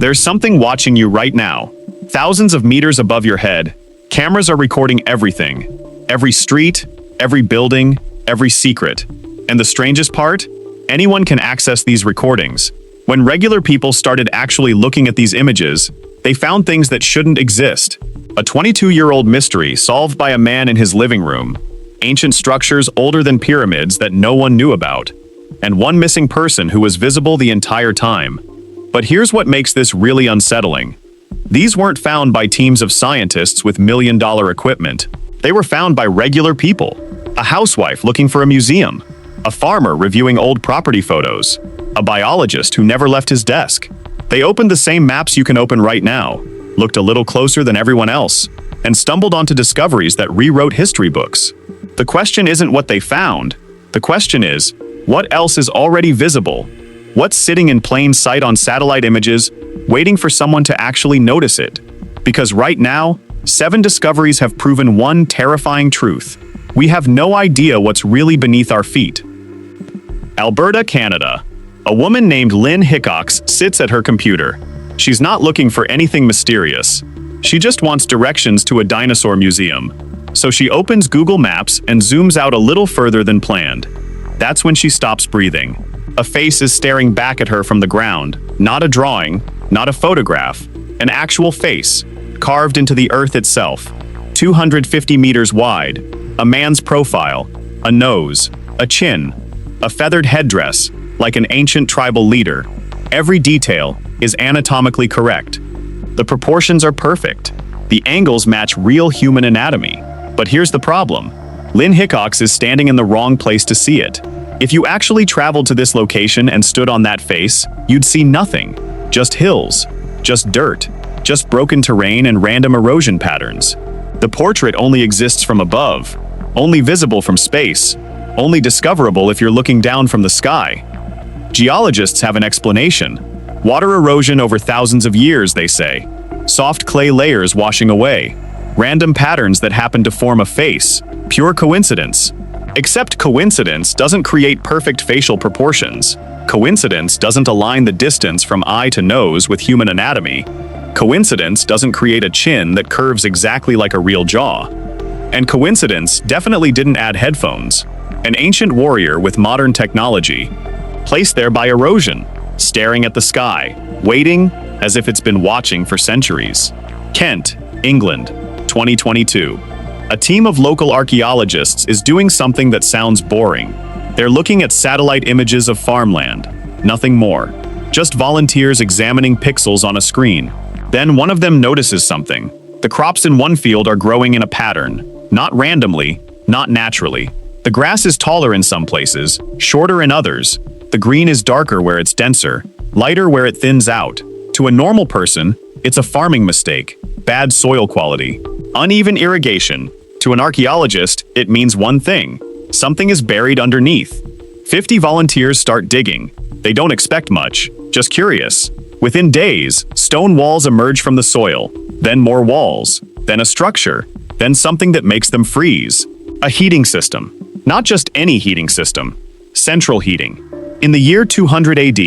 There's something watching you right now. Thousands of meters above your head, cameras are recording everything. Every street, every building, every secret. And the strangest part? Anyone can access these recordings. When regular people started actually looking at these images, they found things that shouldn't exist. A 22-year-old mystery solved by a man in his living room. Ancient structures older than pyramids that no one knew about. And one missing person who was visible the entire time. But here's what makes this really unsettling. These weren't found by teams of scientists with million-dollar equipment. They were found by regular people. A housewife looking for a museum. A farmer reviewing old property photos. A biologist who never left his desk. They opened the same maps you can open right now, looked a little closer than everyone else, and stumbled onto discoveries that rewrote history books. The question isn't what they found. The question is, what else is already visible? What's sitting in plain sight on satellite images, waiting for someone to actually notice it? Because right now, 7 discoveries have proven one terrifying truth. We have no idea what's really beneath our feet. Alberta, Canada. A woman named Lynn Hickox sits at her computer. She's not looking for anything mysterious. She just wants directions to a dinosaur museum. So she opens Google Maps and zooms out a little further than planned. That's when she stops breathing. A face is staring back at her from the ground. Not a drawing, not a photograph. An actual face, carved into the earth itself. 250 meters wide. A man's profile. A nose. A chin. A feathered headdress, like an ancient tribal leader. Every detail is anatomically correct. The proportions are perfect. The angles match real human anatomy. But here's the problem. Lynn Hickox is standing in the wrong place to see it. If you actually traveled to this location and stood on that face, you'd see nothing. Just hills, just dirt, just broken terrain and random erosion patterns. The portrait only exists from above, only visible from space, only discoverable if you're looking down from the sky. Geologists have an explanation. Water erosion over thousands of years, they say. Soft clay layers washing away. Random patterns that happen to form a face. Pure coincidence. Except coincidence doesn't create perfect facial proportions. Coincidence doesn't align the distance from eye to nose with human anatomy. Coincidence doesn't create a chin that curves exactly like a real jaw. And coincidence definitely didn't add headphones. An ancient warrior with modern technology, placed there by erosion, staring at the sky, waiting as if it's been watching for centuries. Kent, England, 2022. A team of local archaeologists is doing something that sounds boring. They're looking at satellite images of farmland. Nothing more. Just volunteers examining pixels on a screen. Then one of them notices something. The crops in one field are growing in a pattern. Not randomly, not naturally. The grass is taller in some places, shorter in others. The green is darker where it's denser, lighter where it thins out. To a normal person, it's a farming mistake, bad soil quality, uneven irrigation. To an archaeologist, it means one thing. Something is buried underneath. 50 volunteers start digging. They don't expect much, just curious. Within days, stone walls emerge from the soil, then more walls, then a structure, then something that makes them freeze. A heating system. Not just any heating system. Central heating. In the year 200 AD,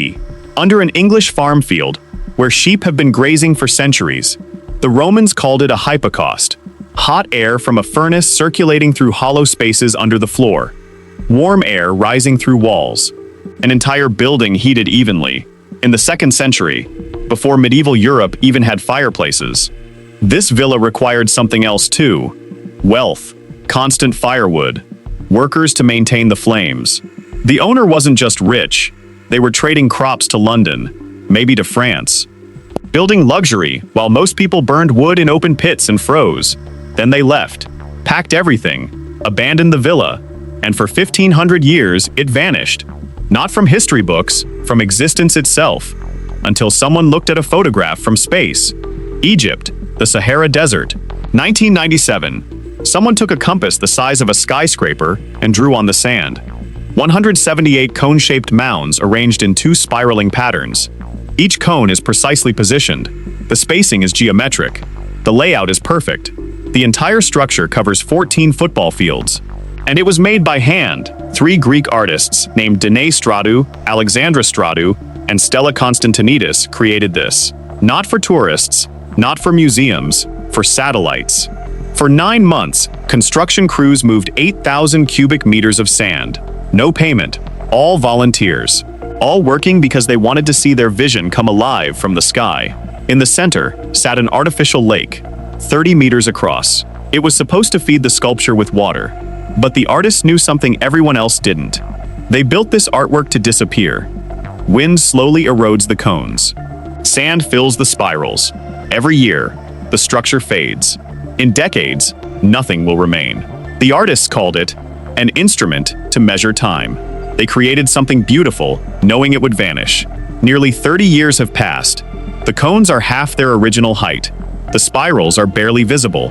under an English farm field, where sheep have been grazing for centuries, the Romans called it a hypocaust. Hot air from a furnace circulating through hollow spaces under the floor. Warm air rising through walls. An entire building heated evenly. In the 2nd century, before medieval Europe even had fireplaces. This villa required something else too. Wealth, constant firewood, workers to maintain the flames. The owner wasn't just rich, they were trading crops to London, maybe to France. Building luxury while most people burned wood in open pits and froze. Then they left, packed everything, abandoned the villa, and for 1500 years it vanished. Not from history books, from existence itself, until someone looked at a photograph from space. Egypt, the Sahara Desert. 1997. Someone took a compass the size of a skyscraper and drew on the sand. 178 cone-shaped mounds arranged in 2 spiraling patterns. Each cone is precisely positioned. The spacing is geometric. The layout is perfect. The entire structure covers 14 football fields. And it was made by hand. 3 Greek artists named Danae Stratou, Alexandra Stratou, and Stella Constantinidis created this. Not for tourists, not for museums, for satellites. For 9 months, construction crews moved 8,000 cubic meters of sand. No payment, all volunteers. All working because they wanted to see their vision come alive from the sky. In the center sat an artificial lake, 30 meters across. It was supposed to feed the sculpture with water. But the artists knew something everyone else didn't. They built this artwork to disappear. Wind slowly erodes the cones. Sand fills the spirals. Every year, the structure fades. In decades, nothing will remain. The artists called it an instrument to measure time. They created something beautiful, knowing it would vanish. Nearly 30 years have passed. The cones are half their original height. The spirals are barely visible.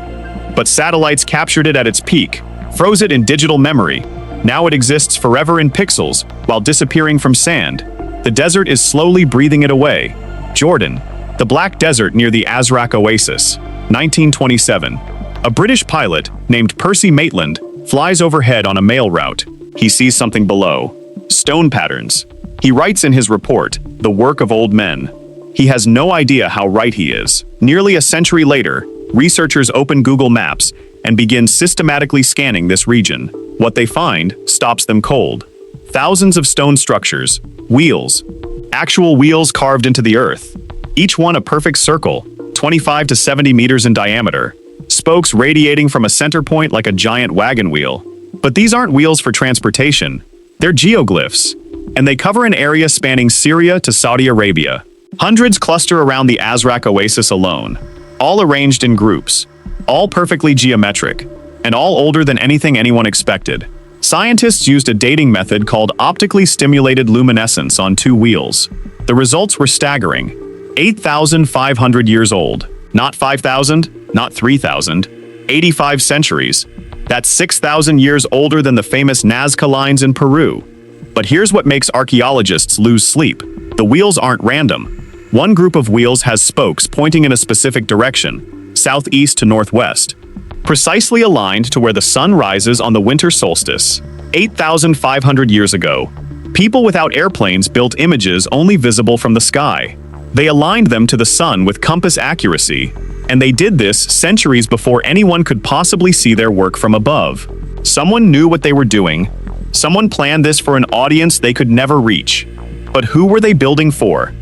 But satellites captured it at its peak, froze it in digital memory. Now it exists forever in pixels, while disappearing from sand. The desert is slowly breathing it away. Jordan, the Black Desert near the Azraq Oasis, 1927. A British pilot named Percy Maitland flies overhead on a mail route. He sees something below. Stone patterns. He writes in his report, "The work of old men." He has no idea how right he is. Nearly a century later, researchers open Google Maps and begin systematically scanning this region. What they find stops them cold. Thousands of stone structures, wheels, actual wheels carved into the earth. Each one a perfect circle, 25 to 70 meters in diameter. Spokes radiating from a center point like a giant wagon wheel. But these aren't wheels for transportation. They're geoglyphs, and they cover an area spanning Syria to Saudi Arabia. Hundreds cluster around the Azraq Oasis alone, all arranged in groups, all perfectly geometric, and all older than anything anyone expected. Scientists used a dating method called optically stimulated luminescence on 2 wheels. The results were staggering. 8,500 years old. Not 5,000, not 3,000. 85 centuries. That's 6,000 years older than the famous Nazca lines in Peru. But here's what makes archaeologists lose sleep. The wheels aren't random. One group of wheels has spokes pointing in a specific direction, southeast to northwest, precisely aligned to where the sun rises on the winter solstice. 8,500 years ago, people without airplanes built images only visible from the sky. They aligned them to the sun with compass accuracy, and they did this centuries before anyone could possibly see their work from above. Someone knew what they were doing. Someone planned this for an audience they could never reach. But who were they building for?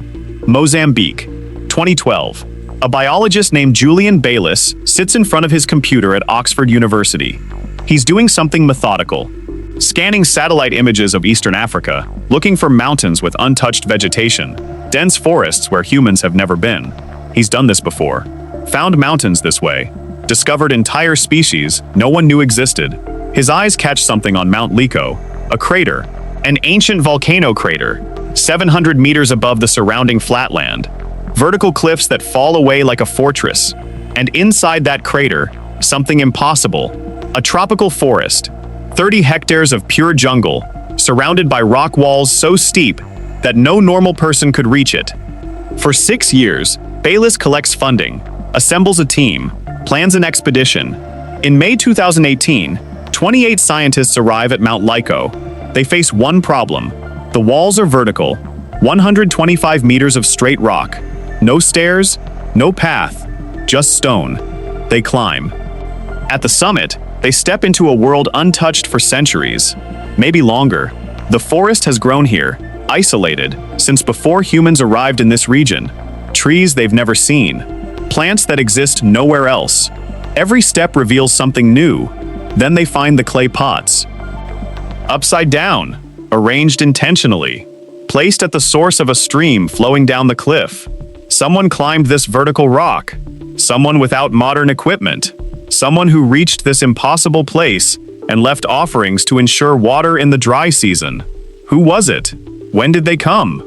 Mozambique, 2012. A biologist named Julian Bayliss sits in front of his computer at Oxford University. He's doing something methodical, scanning satellite images of Eastern Africa, looking for mountains with untouched vegetation, dense forests where humans have never been. He's done this before. Found mountains this way. Discovered entire species no one knew existed. His eyes catch something on Mount Liko, a crater, an ancient volcano crater, 700 meters above the surrounding flatland. Vertical cliffs that fall away like a fortress. And inside that crater, something impossible. A tropical forest, 30 hectares of pure jungle, surrounded by rock walls so steep that no normal person could reach it. For 6 years, Bayliss collects funding, assembles a team, plans an expedition. In May 2018, 28 scientists arrive at Mount Liko. They face one problem. The walls are vertical, 125 meters of straight rock. No stairs, no path, just stone. They climb. At the summit, they step into a world untouched for centuries, maybe longer. The forest has grown here, isolated, since before humans arrived in this region. Trees they've never seen, plants that exist nowhere else. Every step reveals something new. Then they find the clay pots. Upside down, arranged intentionally, placed at the source of a stream flowing down the cliff. Someone climbed this vertical rock. Someone without modern equipment. Someone who reached this impossible place and left offerings to ensure water in the dry season. Who was it? When did they come?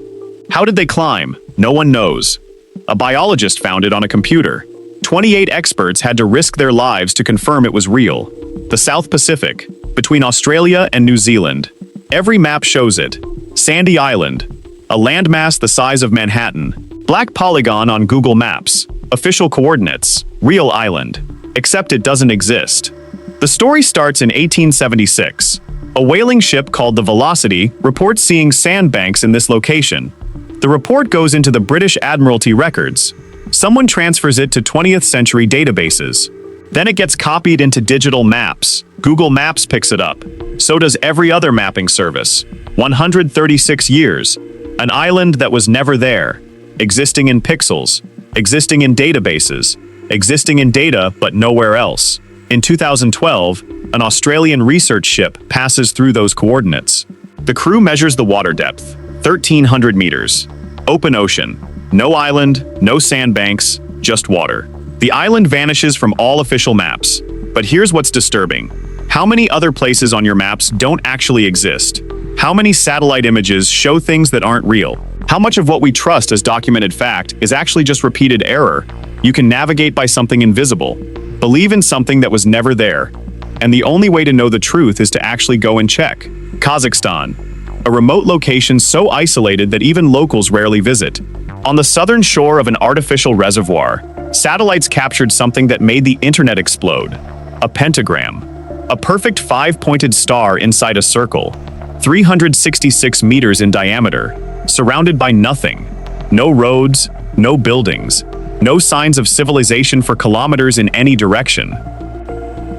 How did they climb? No one knows. A biologist found it on a computer. 28 experts had to risk their lives to confirm it was real. The South Pacific, between Australia and New Zealand. Every map shows it. Sandy Island, a landmass the size of Manhattan. Black polygon on Google Maps. Official coordinates, real island. Except it doesn't exist. The story starts in 1876. A whaling ship called the Velocity reports seeing sandbanks in this location. The report goes into the British Admiralty records. Someone transfers it to 20th century databases. Then it gets copied into digital maps. Google Maps picks it up. So does every other mapping service. 136 years. An island that was never there. Existing in pixels. Existing in databases. Existing in data, but nowhere else. In 2012, an Australian research ship passes through those coordinates. The crew measures the water depth, 1,300 meters. Open ocean. No island, no sandbanks, just water. The island vanishes from all official maps. But here's what's disturbing. How many other places on your maps don't actually exist? How many satellite images show things that aren't real? How much of what we trust as documented fact is actually just repeated error? You can navigate by something invisible, believe in something that was never there, and the only way to know the truth is to actually go and check. Kazakhstan, a remote location so isolated that even locals rarely visit. On the southern shore of an artificial reservoir, satellites captured something that made the internet explode. A pentagram. A perfect five-pointed star inside a circle, 366 meters in diameter, surrounded by nothing. No roads, no buildings, no signs of civilization for kilometers in any direction.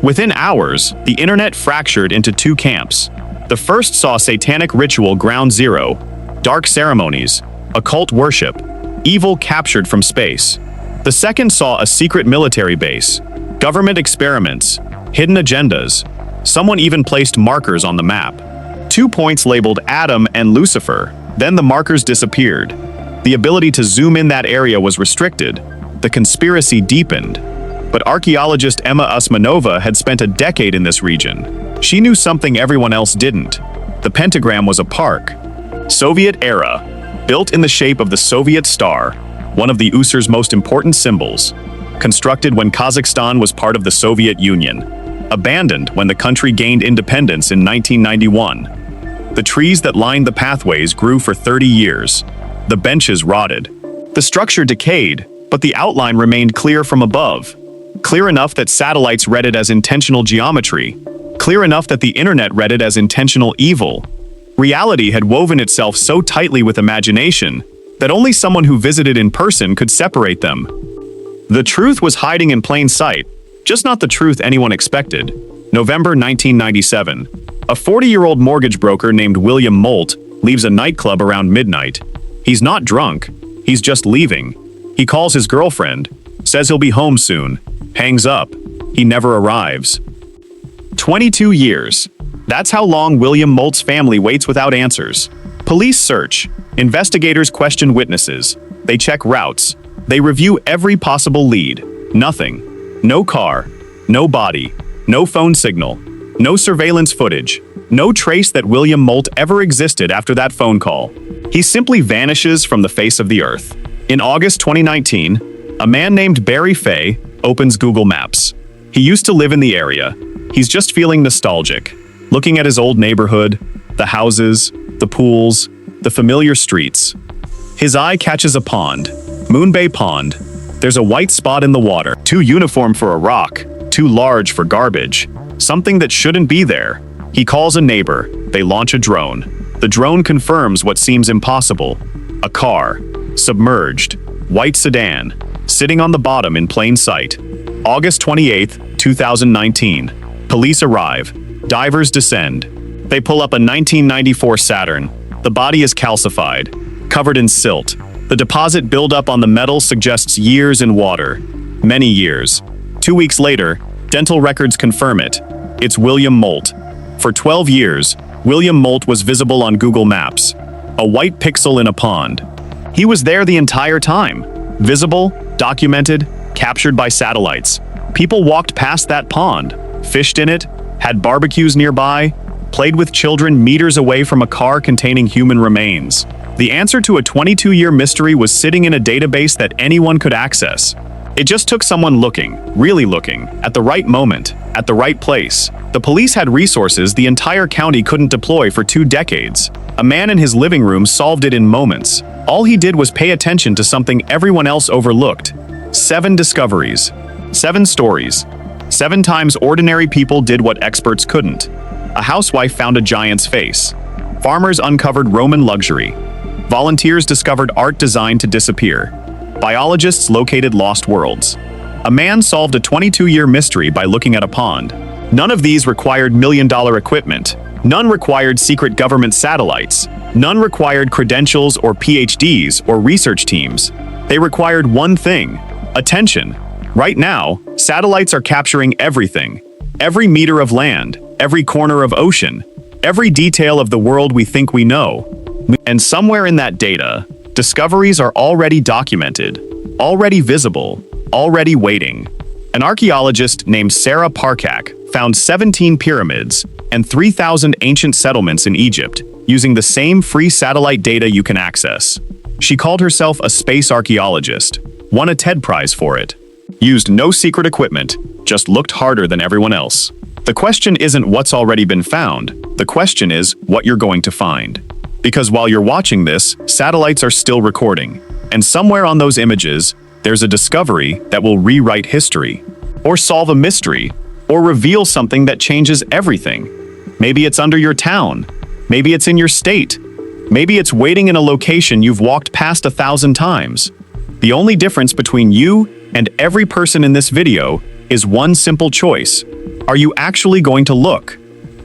Within hours, the internet fractured into two camps. The first saw satanic ritual ground zero, dark ceremonies, occult worship, evil captured from space. The second saw a secret military base, government experiments, hidden agendas. Someone even placed markers on the map. 2 points labeled Adam and Lucifer. Then the markers disappeared. The ability to zoom in that area was restricted. The conspiracy deepened. But archaeologist Emma Usmanova had spent a decade in this region. She knew something everyone else didn't. The pentagram was a park. Soviet era, built in the shape of the Soviet star, one of the USSR's most important symbols. Constructed when Kazakhstan was part of the Soviet Union. Abandoned when the country gained independence in 1991. The trees that lined the pathways grew for 30 years. The benches rotted. The structure decayed, but the outline remained clear from above. Clear enough that satellites read it as intentional geometry. Clear enough that the internet read it as intentional evil. Reality had woven itself so tightly with imagination that only someone who visited in person could separate them. The truth was hiding in plain sight, just not the truth anyone expected. November 1997. A 40-year-old mortgage broker named William Molt leaves a nightclub around midnight. He's not drunk, he's just leaving. He calls his girlfriend, says he'll be home soon, hangs up. He never arrives. 22 years. That's how long William Molt's family waits without answers. Police search. Investigators question witnesses. They check routes. They review every possible lead. Nothing. No car. No body. No phone signal. No surveillance footage. No trace that William Molt ever existed after that phone call. He simply vanishes from the face of the earth. In August 2019, a man named Barry Fay opens Google Maps. He used to live in the area. He's just feeling nostalgic, looking at his old neighborhood, the houses, the pools, the familiar streets. His eye catches a pond, Moon Bay Pond. There's a white spot in the water, too uniform for a rock, too large for garbage, something that shouldn't be there. He calls a neighbor. They launch a drone. The drone confirms what seems impossible. A car, submerged, white sedan, sitting on the bottom in plain sight. August 28, 2019. Police arrive. Divers descend. They pull up a 1994 Saturn. The body is calcified, covered in silt. The deposit buildup on the metal suggests years in water. Many years. 2 weeks later, dental records confirm it. It's William Molt. For 12 years, William Molt was visible on Google Maps. A white pixel in a pond. He was there the entire time. Visible, documented, captured by satellites. People walked past that pond, fished in it, had barbecues nearby, played with children meters away from a car containing human remains. The answer to a 22-year mystery was sitting in a database that anyone could access. It just took someone looking, really looking, at the right moment, at the right place. The police had resources the entire county couldn't deploy for 2 decades. A man in his living room solved it in moments. All he did was pay attention to something everyone else overlooked. 7 discoveries. 7 stories. 7 times ordinary people did what experts couldn't. A housewife found a giant's face. Farmers uncovered Roman luxury. Volunteers discovered art designed to disappear. Biologists located lost worlds. A man solved a 22-year mystery by looking at a pond. None of these required million-dollar equipment. None required secret government satellites. None required credentials or PhDs or research teams. They required one thing: attention. Right now, satellites are capturing everything. Every meter of land, every corner of ocean, every detail of the world we think we know. And somewhere in that data, discoveries are already documented, already visible, already waiting. An archaeologist named Sarah Parcak found 17 pyramids and 3,000 ancient settlements in Egypt using the same free satellite data you can access. She called herself a space archaeologist, won a TED Prize for it, used no secret equipment, just looked harder than everyone else. The question isn't what's already been found, the question is what you're going to find. Because while you're watching this, satellites are still recording, and somewhere on those images, there's a discovery that will rewrite history, or solve a mystery, or reveal something that changes everything. Maybe it's under your town, maybe it's in your state, maybe it's waiting in a location you've walked past 1,000 times. The only difference between you and every person in this video is one simple choice. Are you actually going to look?